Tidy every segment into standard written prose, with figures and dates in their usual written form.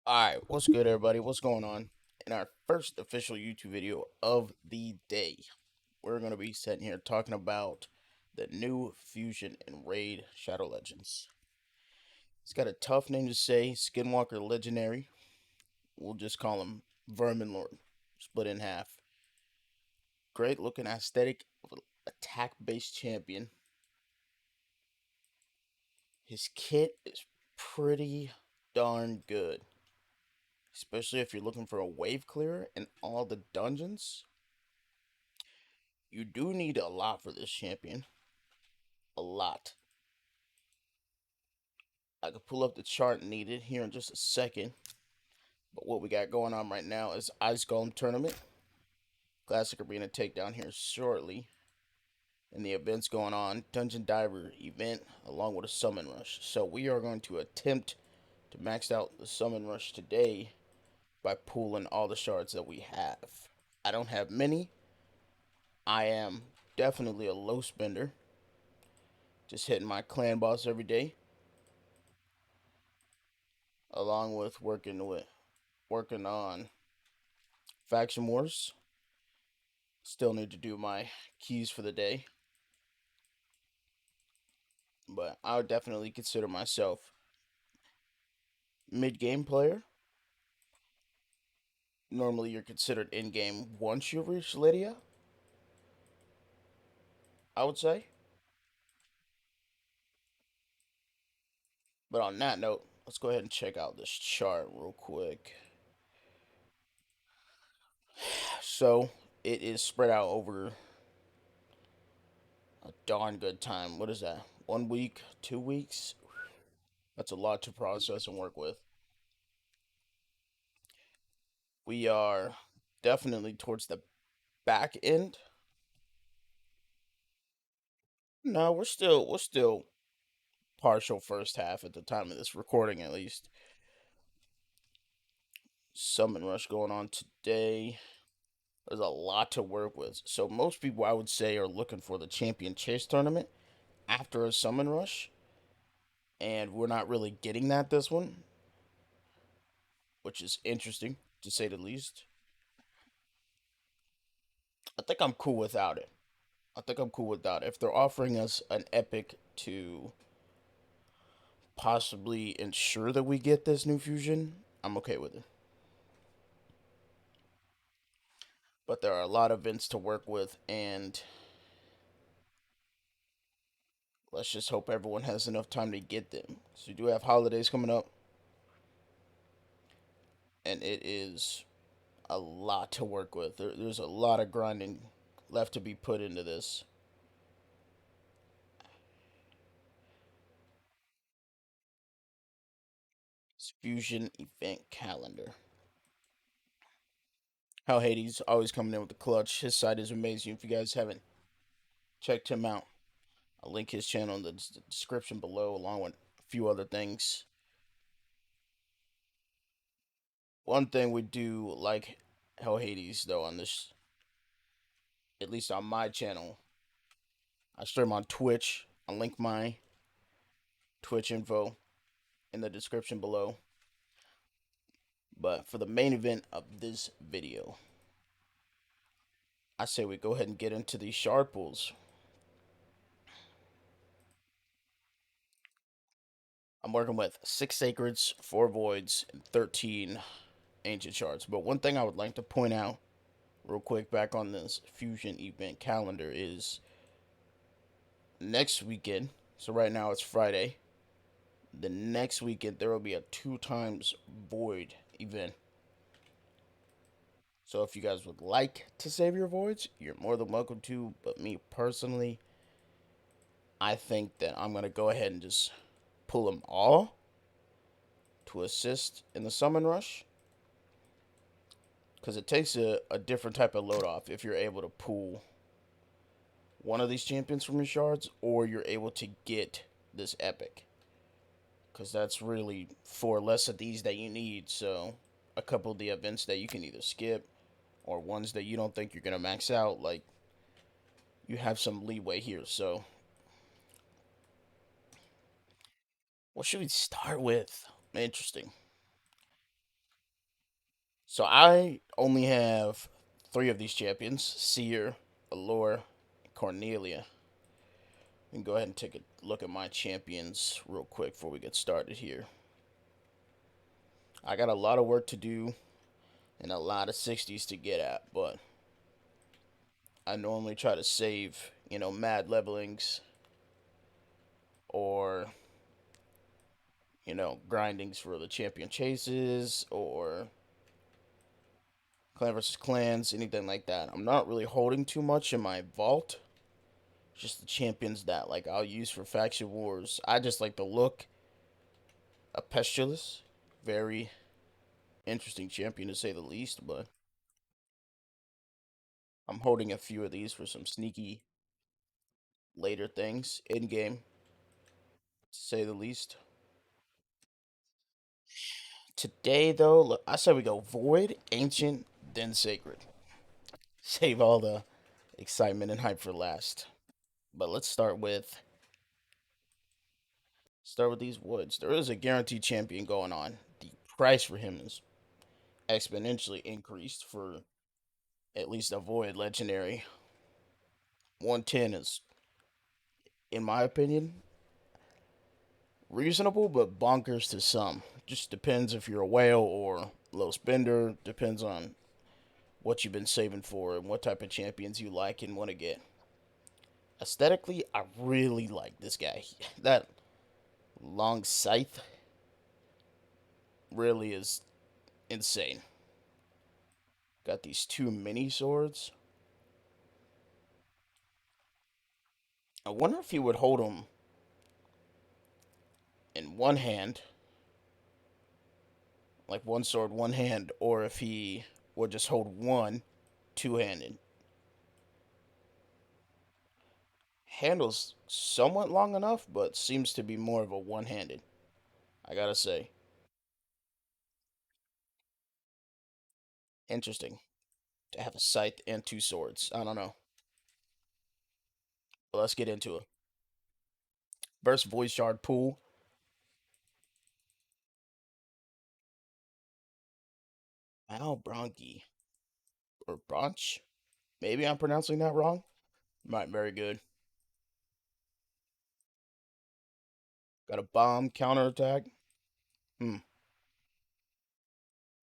Alright, what's good, everybody? What's going on? In our first official YouTube video of the day, we're going to be sitting here talking about the new Fusion and Raid Shadow Legends. It's got a tough name to say, Skinwalker Legendary. We'll just call him Vermin Lord, split in half. Great looking aesthetic of attack based champion. His kit is pretty darn good, especially if you're looking for a wave clearer in all the dungeons. You do need a lot for this champion. A lot. I could pull up the chart needed here in just a second. But what we got going on right now is Ice Golem Tournament. Classic Arena Takedown here shortly. And the events going on. Dungeon Diver event along with a Summon Rush. So we are going to attempt to max out the Summon Rush today by pulling all the shards that we have. I don't have many. I am definitely a low spender. Just hitting my clan boss every day. Along with working on faction wars. Still need to do my keys for the day, but I would definitely consider myself mid game player. Normally, you're considered in game once you reach Lydia. I would say. But on that note, let's go ahead and check out this chart real quick. So it is spread out over a darn good time. What is that? 1 week, 2 weeks? That's a lot to process and work with. We are definitely towards the back end. No, we're still partial first half at the time of this recording, at least. Summon Rush going on today. There's a lot to work with. So most people, I would say, are looking for the Champion Chase tournament after a Summon Rush, and we're not really getting that this one, which is interesting to say the least. I think I'm cool without it. I think I'm cool without it. If they're offering us an epic to possibly ensure that we get this new fusion, I'm okay with it. But there are a lot of events to work with, and let's just hope everyone has enough time to get them. So we do have holidays coming up, and it is a lot to work with. There's a lot of grinding left to be put into this. It's Fusion event calendar. How Hades always coming in with the clutch. His site is amazing. If you guys haven't checked him out, I'll link his channel in the description below, along with a few other things. One thing we do like Hell Hades though on this, at least on my channel, I stream on Twitch. I'll link my Twitch info in the description below. But for the main event of this video, I say we go ahead and get into these shard pools. I'm working with 6 sacreds, 4 voids, and 13 ancient shards. But one thing I would like to point out real quick back on this fusion event calendar is next weekend. So right now it's Friday. The next weekend there will be a 2 times void event. So if you guys would like to save your voids, you're more than welcome to. But me personally, I think that I'm going to go ahead and just pull them all to assist in the summon rush. Because it takes a different type of load off if you're able to pull one of these champions from your shards, or you're able to get this epic. Because that's really 4 less of these that you need. So a couple of the events that you can either skip, or ones that you don't think you're going to max out, like, you have some leeway here. So what should we start with? Interesting. So I only have three of these champions: Seer, Allure, and Cornelia. We can go ahead and take a look at my champions real quick before we get started here. I got a lot of work to do and a lot of 60s to get at, but I normally try to save, mad levelings or, grindings for the champion chases or clan versus clans, anything like that. I'm not really holding too much in my vault. Just the champions that like I'll use for faction wars. I just like the look of Pestilus. Very interesting champion to say the least, but I'm holding a few of these for some sneaky later things in game, to say the least. Today, though, look, I said we go Void, Ancient, then Sacred. Save all the excitement and hype for last. But let's start with these woods. There is a guaranteed champion going on. The price for him is exponentially increased for at least a Void legendary. 110 is, in my opinion, reasonable but bonkers to some. Just depends if you're a whale or low spender. Depends on what you've been saving for and what type of champions you like and want to get. Aesthetically, I really like this guy. That long scythe really is insane. Got these two mini swords. I wonder if he would hold them in one hand, like one sword, one hand, or if he would just hold one two handed. Handles somewhat long enough, but seems to be more of a one handed, I gotta say. Interesting to have a scythe and two swords. I don't know. But let's get into it. Burst Void Shard Pool. Al Bronchi. Or Bronch. Maybe I'm pronouncing that wrong. Right, very good. Got a bomb counterattack. Hmm.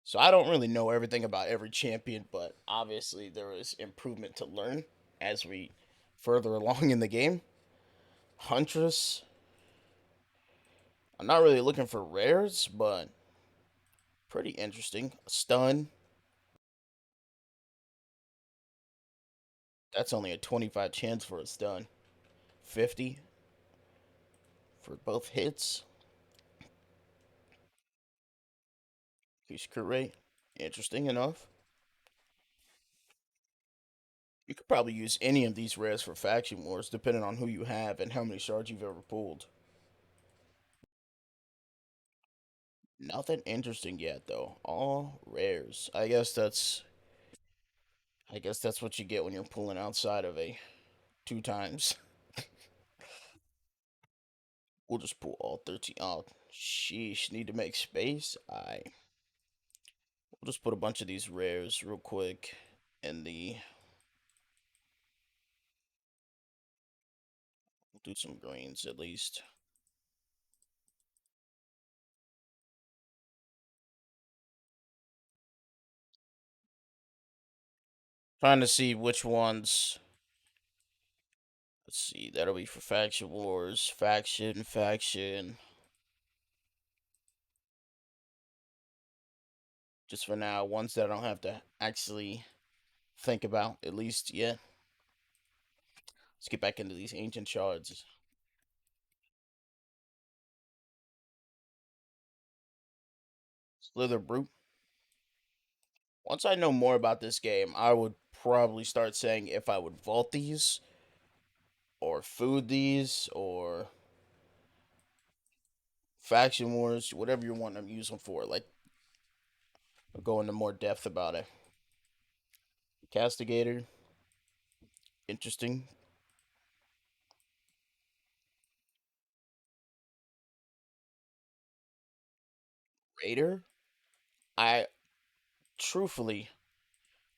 So I don't really know everything about every champion, but obviously there is improvement to learn as we further along in the game. Huntress. I'm not really looking for rares, but pretty interesting. Stun. That's only a 25 chance for a stun. 50 for both hits. Increase crit rate. Interesting enough. You could probably use any of these rares for faction wars, depending on who you have and how many shards you've ever pulled. Nothing interesting yet, though. All rares. I guess that's what you get when you're pulling outside of a two times. We'll just pull all 13. Oh, sheesh. Need to make space. We'll just put a bunch of these rares real quick in the. We'll do some greens at least. Trying to see which ones. Let's see. That'll be for faction wars. Faction. Just for now, ones that I don't have to actually think about, at least yet. Let's get back into these ancient shards. Slither Brute. Once I know more about this game, I would probably start saying if I would vault these or food these or faction wars, whatever you want to use them for. Like, I'll go into more depth about it. Castigator, interesting. Raider, I truthfully,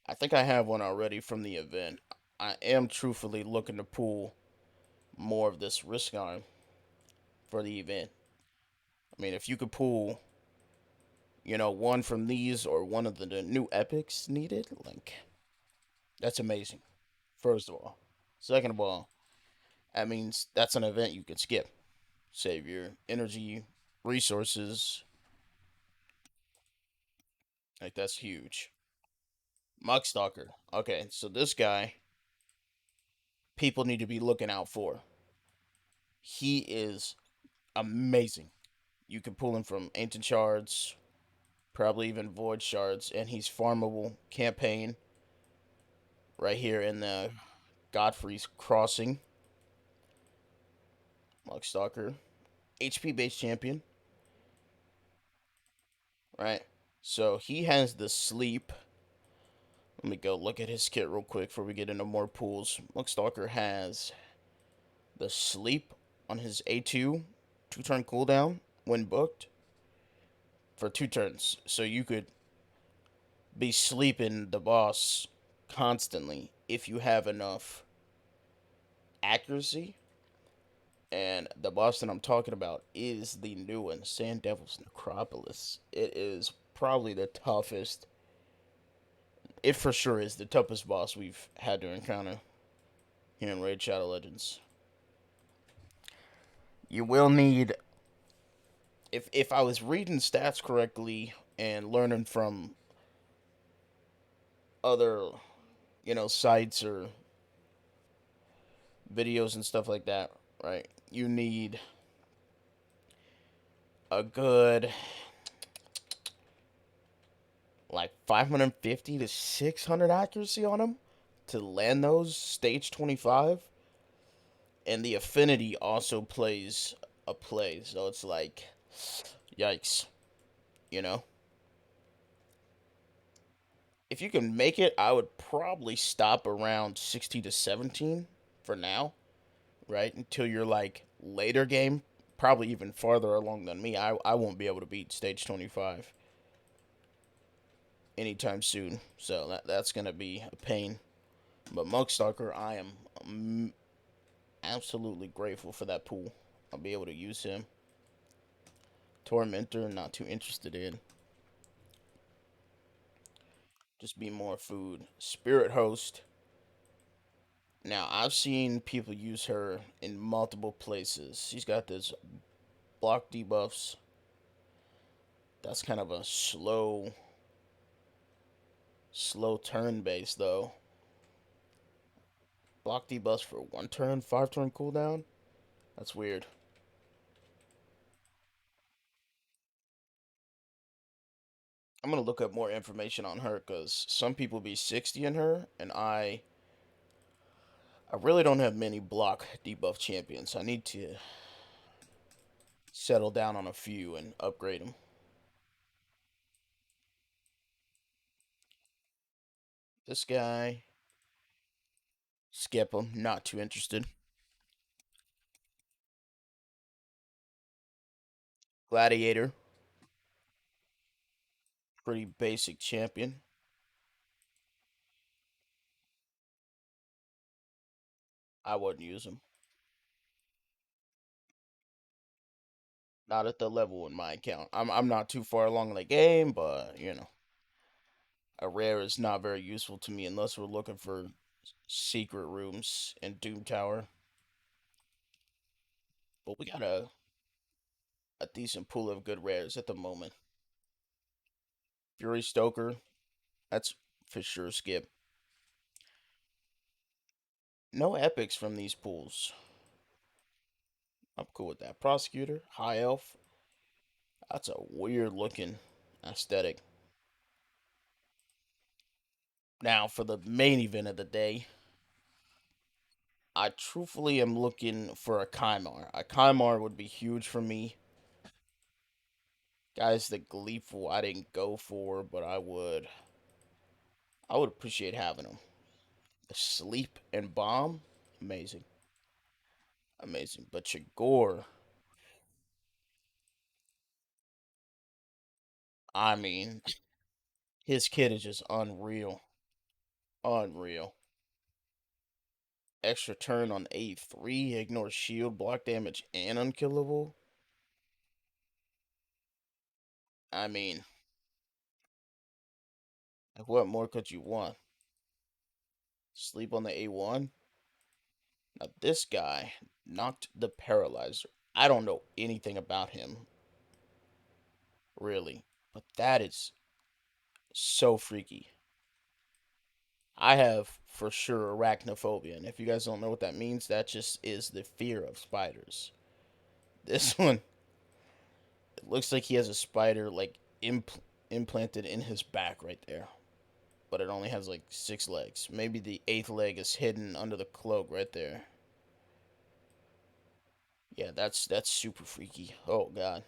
I think I have one already from the event. I am truthfully looking to pull more of this risk on for the event. I mean, if you could pull, one from these or one of the new epics needed, like that's amazing. First of all, second of all, that means that's an event you can skip. Save your energy, resources. Like that's huge. Mugstalker. Okay, so this guy, people need to be looking out for. He is amazing. You can pull him from ancient shards, probably even void shards, and he's farmable. Campaign right here in the Godfrey's Crossing. Mugstalker, HP based champion, right? So he has the sleep. Let me go look at his kit real quick before we get into more pools. Mugstalker has the sleep on his A2, two-turn cooldown when booked for 2 turns. So you could be sleeping the boss constantly if you have enough accuracy. And the boss that I'm talking about is the new one, Sand Devil's Necropolis. It is probably the toughest. It for sure is the toughest boss we've had to encounter here in Raid Shadow Legends. You will need, if I was reading stats correctly and learning from other, sites or videos and stuff like that, right? You need a good like 550 to 600 accuracy on them to land those stage 25. And the affinity also plays a play. So it's like, yikes, you know? If you can make it, I would probably stop around 60 to 17 for now, right? Until you're like later game, probably even farther along than me. I won't be able to beat stage 25 anytime soon. So that's going to be a pain. But Mugstalker, I am absolutely grateful for that pool. I'll be able to use him. Tormentor, not too interested in. Just be more food. Spirit Host. Now, I've seen people use her in multiple places. She's got this block debuffs. That's kind of a slow turn base, though. Block debuffs for 1 turn, 5 turn cooldown? That's weird. I'm gonna look up more information on her because some people be 60 in her, and I really don't have many block debuff champions. I need to settle down on a few and upgrade them. This guy, skip him. Not too interested. Gladiator, pretty basic champion. I wouldn't use him. Not at the level in my account. I'm not too far along in the game, but a rare is not very useful to me unless we're looking for secret rooms in Doom Tower. But we got a decent pool of good rares at the moment. Fury Stoker, that's for sure skip. No epics from these pools. I'm cool with that. Prosecutor, High Elf. That's a weird looking aesthetic. Now for the main event of the day, I truthfully am looking for a Kymar. A Kymar would be huge for me. Guys, the Gleeful I didn't go for, but I would appreciate having them. Sleep and Bomb, amazing, amazing. But your Gore, I mean, His kit is just unreal. Unreal. Extra turn on A3, ignore shield, block damage, and unkillable. I mean, what more could you want? Sleep on the A1? Now, this guy knocked the Paralyzer. I don't know anything about him, really, but that is so freaky. I have for sure arachnophobia, and if you guys don't know what that means, that just is the fear of spiders. This one, it looks like he has a spider like implanted in his back right there, but it only has like 6 legs. Maybe the eighth leg is hidden under the cloak right there. Yeah, that's super freaky. Oh god.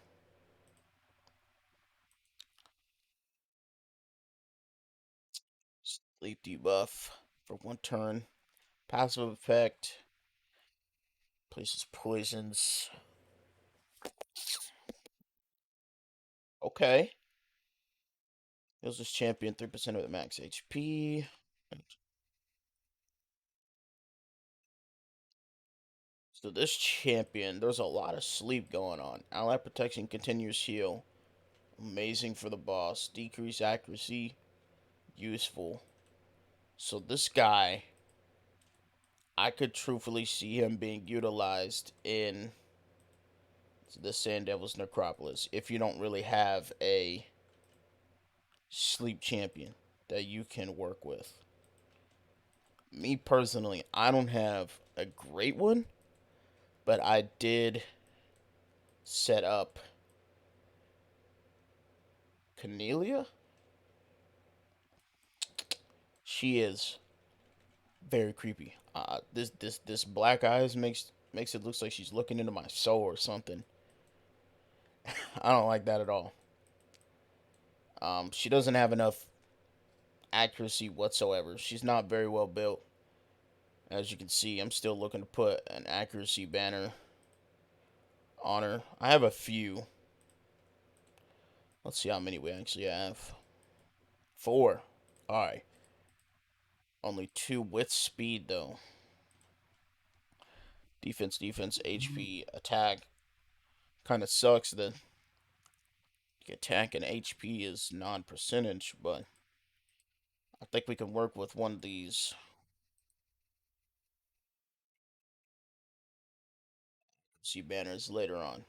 Sleep debuff for 1 turn. Passive effect places poisons. Okay. Heals this champion 3% of the max HP. So this champion, there's a lot of sleep going on. Ally protection, continuous heal. Amazing for the boss. Decrease accuracy. Useful. So this guy, I could truthfully see him being utilized in the Sand Devil's Necropolis if you don't really have a sleep champion that you can work with. Me personally, I don't have a great one, but I did set up Cornelia. She is very creepy. This black eyes makes it looks like she's looking into my soul or something. I don't like that at all. She doesn't have enough accuracy whatsoever. She's not very well built. As you can see, I'm still looking to put an accuracy banner on her. I have a few. Let's see how many we actually have. 4. Alright. Only 2 with speed, though. Defense, HP, attack. Kind of sucks that attack and HP is non-percentage, but I think we can work with one of these. See banners later on.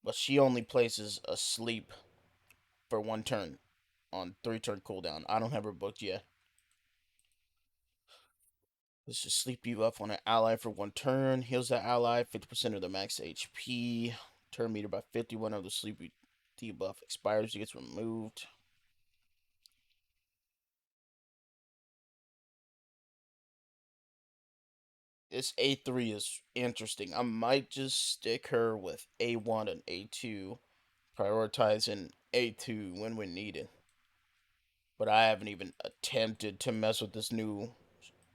But she only places a sleep for 1 turn on 3 turn cooldown. I don't have her booked yet. Let's just sleep you up on an ally for 1 turn. Heals that ally 50% of the max HP. Turn meter by 51 of the sleepy debuff expires. It gets removed. This A3 is interesting. I might just stick her with A1 and A2, prioritizing A2 when we need it. But I haven't even attempted to mess with this new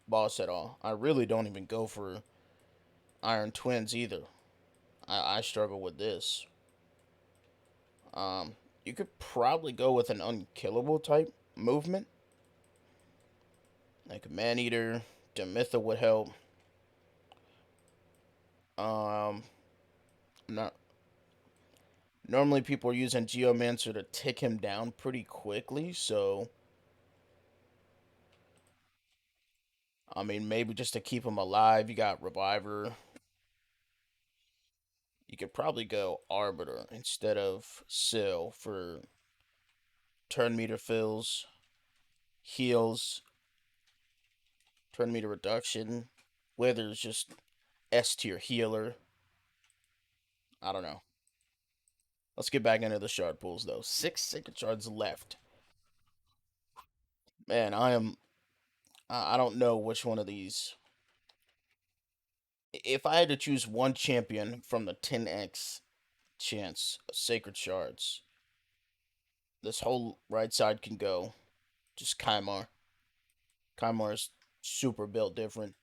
boss at all. I really don't even go for Iron Twins either. I struggle with this. You could probably go with an unkillable type movement. Like a Man Eater, Demitha would help. Not normally people are using Geomancer to tick him down pretty quickly, so I mean maybe just to keep him alive, you got Reviver. You could probably go Arbiter instead of Sill for turn meter fills, heals, turn meter reduction. Wither's just S tier healer. I don't know. Let's get back into the shard pools though. 6 sacred shards left. Man, I don't know which one of these. If I had to choose one champion from the 10x chance of sacred shards, this whole right side can go. Just Kymar. Kymar is super built different.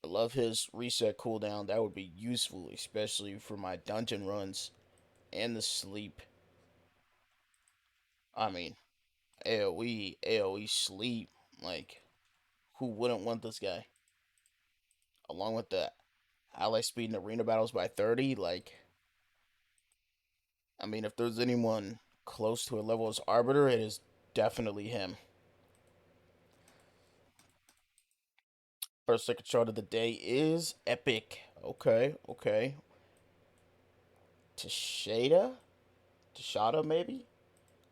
I love his reset cooldown. That would be useful, especially for my dungeon runs and the sleep. I mean, AoE sleep. Like, who wouldn't want this guy? Along with the ally speed in arena battles by 30. Like, I mean, if there's anyone close to a level as Arbiter, it is definitely him. First second shot of the day is epic. Okay, okay. Tashada? Tashada, maybe?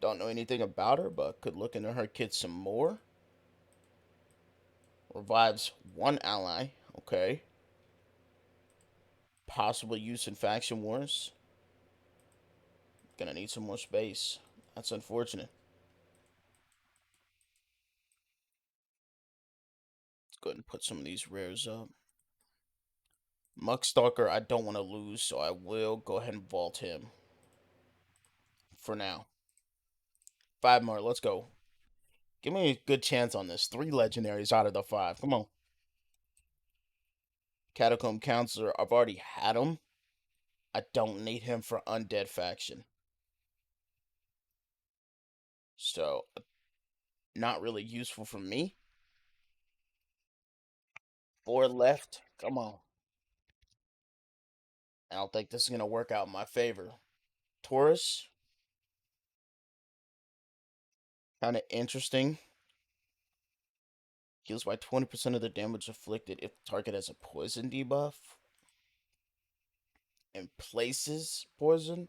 Don't know anything about her, but could look into her kit some more. Revives one ally. Okay. Possible use in faction wars. Gonna need some more space. That's unfortunate. Let's go ahead and put some of these rares up. Muckstalker, I don't want to lose, so I will go ahead and vault him for now. 5 more. Let's go. Give me a good chance on this. 3 legendaries out of the 5. Come on. Catacomb Counselor, I've already had him. I don't need him for Undead Faction. So, not really useful for me. 4 left. Come on. I don't think this is going to work out in my favor. Taurus, kind of interesting. Heals by 20% of the damage inflicted if the target has a poison debuff. And places poison.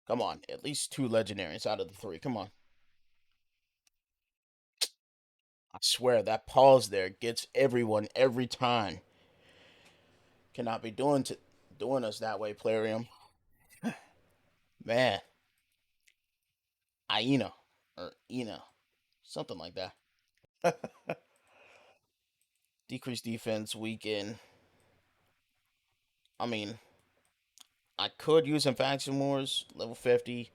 Come on, at least 2 legendaries out of the 3. Come on. I swear that pause there gets everyone every time. Cannot be doing us that way, Plarium. Man, Aina or Ina, something like that. Decreased defense, weaken. I mean, I could use some faction wars, level 50,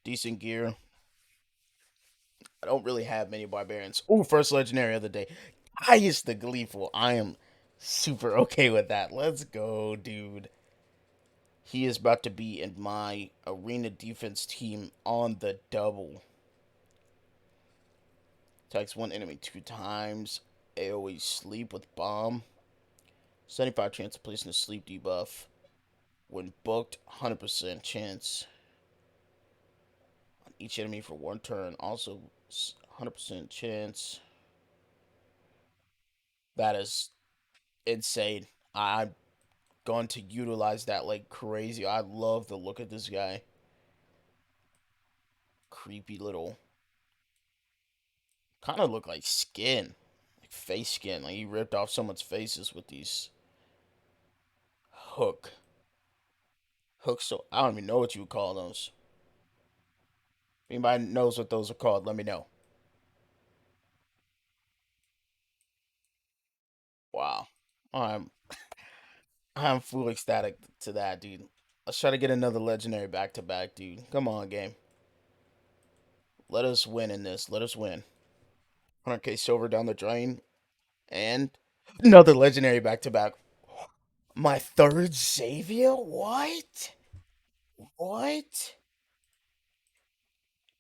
decent gear. I don't really have many barbarians. Ooh, first legendary of the day. Highest the gleeful. I am super okay with that. Let's go, dude. He is about to be in my arena defense team on the double. Attacks one enemy 2 times. AoE sleep with bomb. 75 chance of placing a sleep debuff. When booked, 100% chance on each enemy for 1 turn. Also, 100% chance. That is insane. I'm going to utilize that like crazy. I love the look of this guy. Creepy little. Kind of look like skin. Like face skin. Like he ripped off someone's faces with these hook. Hooks. So I don't even know what you would call those. If anybody knows what those are called, let me know. Wow. I'm I'm full ecstatic to that, dude. Let's try to get another legendary back to back, dude. Come on, game. Let us win in this. Let us win. 100k silver down the drain. And another legendary back to back. My third Xavier? What? What?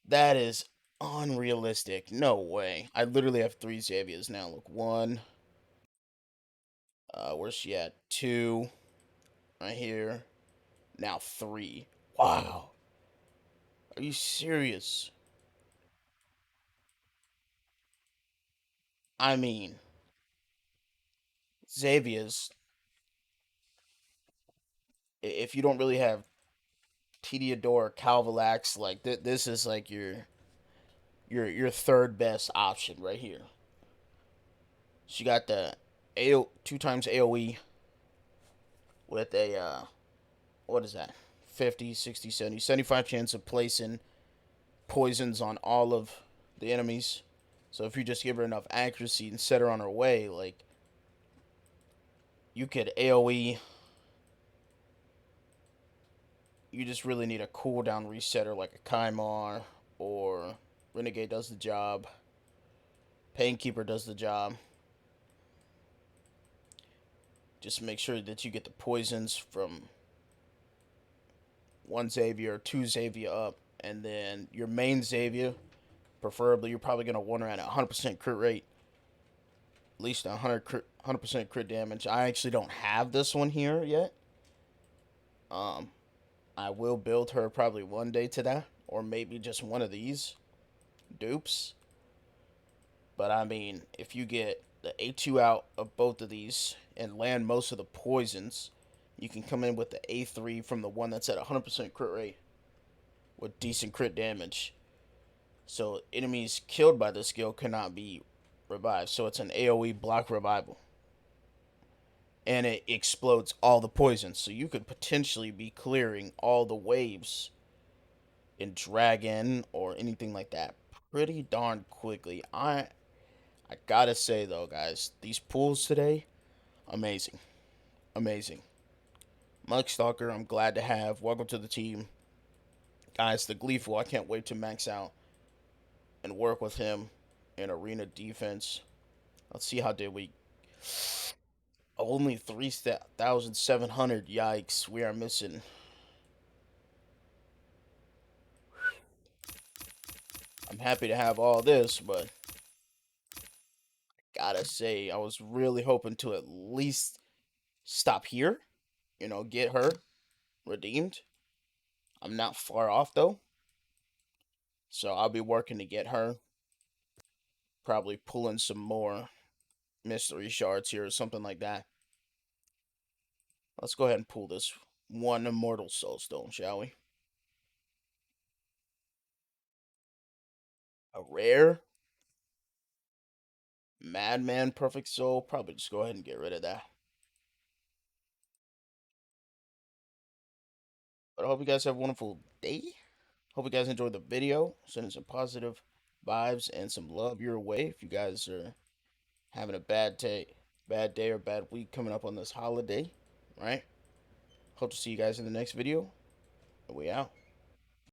That is unrealistic. No way. I literally have 3 Xaviers now. Look, one. Where's she at? Two. Right here. Now 3. Wow. Are you serious? I mean, Xavier's. If you don't really have Tediador, Calvalax, like this is like your third best option right here. She got the 2 times AoE with a what is that? 50, 60, 70, 75 chance of placing poisons on all of the enemies. So if you just give her enough accuracy and set her on her way, like you could AoE. You just really need a cooldown resetter like a Kaimar or Renegade does the job. Painkeeper does the job. Just make sure that you get the poisons from 1 Xavier or 2 Xavier up, And then your main Xavier, preferably, you're probably going to want around a 100% crit rate, at least 100% crit damage. I actually don't have this one here yet. Um, I will build her probably one day to that, or maybe just one of these dupes. But I mean, if you get the A2 out of both of these and land most of the poisons, you can come in with the A3 from the one that's at 100% crit rate with decent crit damage. So enemies killed by this skill cannot be revived. So it's an AoE block revival. And it explodes all the poisons. So you could potentially be clearing all the waves in Dragon or anything like that pretty darn quickly. I gotta say though, guys, these pools today, amazing. Amazing. Mug Stalker, I'm glad to have. Welcome to the team. Guys, the Gleeful, I can't wait to max out and work with him in arena defense. Let's see how did we. Only 3,700. Yikes. We are missing. I'm happy to have all this, but gotta say, I was really hoping to at least stop here. Get her redeemed. I'm not far off, though. So I'll be working to get her. Probably pulling some more mystery shards here or something like that. Let's go ahead and pull this one immortal soulstone, shall we? A rare Madman Perfect Soul. Probably just go ahead and get rid of that. But I hope you guys have a wonderful day. Hope you guys enjoyed the video. Sending some positive vibes and some love your way. If you guys are having a bad day or bad week coming up on this holiday, right? Hope to see you guys in the next video. We out.